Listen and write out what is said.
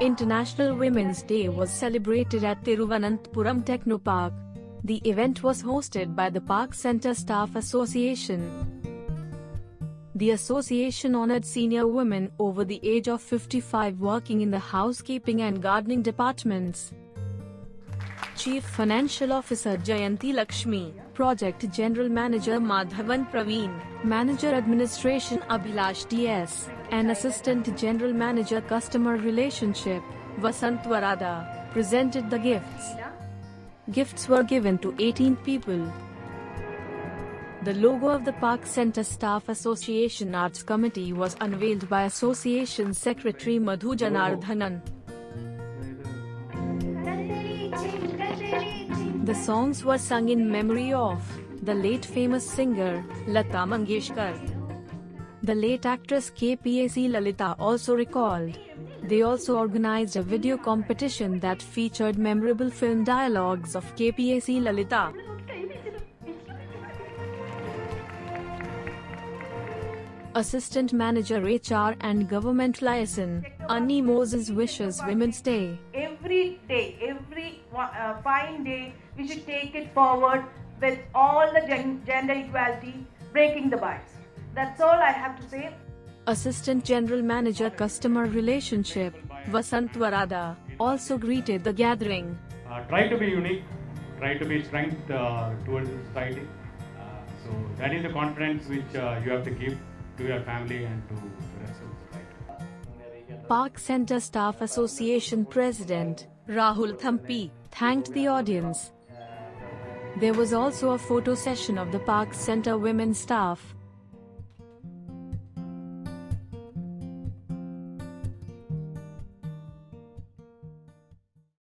International Women's Day was celebrated at Thiruvananthapuram Technopark. The event was hosted by the Park Centre Staff Association. The association honoured senior women over the age of 55 working in the housekeeping and gardening departments. Chief Financial Officer Jayanti Lakshmi, Project General Manager Madhavan Praveen, Manager Administration Abhilash DS, and Assistant General Manager Customer Relationship, Vasant Varada, presented the gifts. Gifts were given to 18 people. The logo of the Park Centre Staff Association Arts Committee was unveiled by Association Secretary Madhu Janardhanan. The songs were sung in memory of the late famous singer, Lata Mangeshkar. The late actress TPSA Lalita also recalled. They also organized a video competition that featured memorable film dialogues of TPSA Lalita. Assistant Manager HR and Government Liaison, Annie Moses wishes Women's Day. Every day, every fine day, we should take it forward with all the gender equality, breaking the bias. That's all I have to say. Assistant General Manager Customer Relationship, Vasant Varada, also greeted the gathering. Try to be unique, try to be strength towards the society. So that is the confidence which you have to give to your family and to the rest of the society. Park Centre Staff Association President, Rahul Thampi, thanked the audience. There was also a photo session of the Park Centre women staff.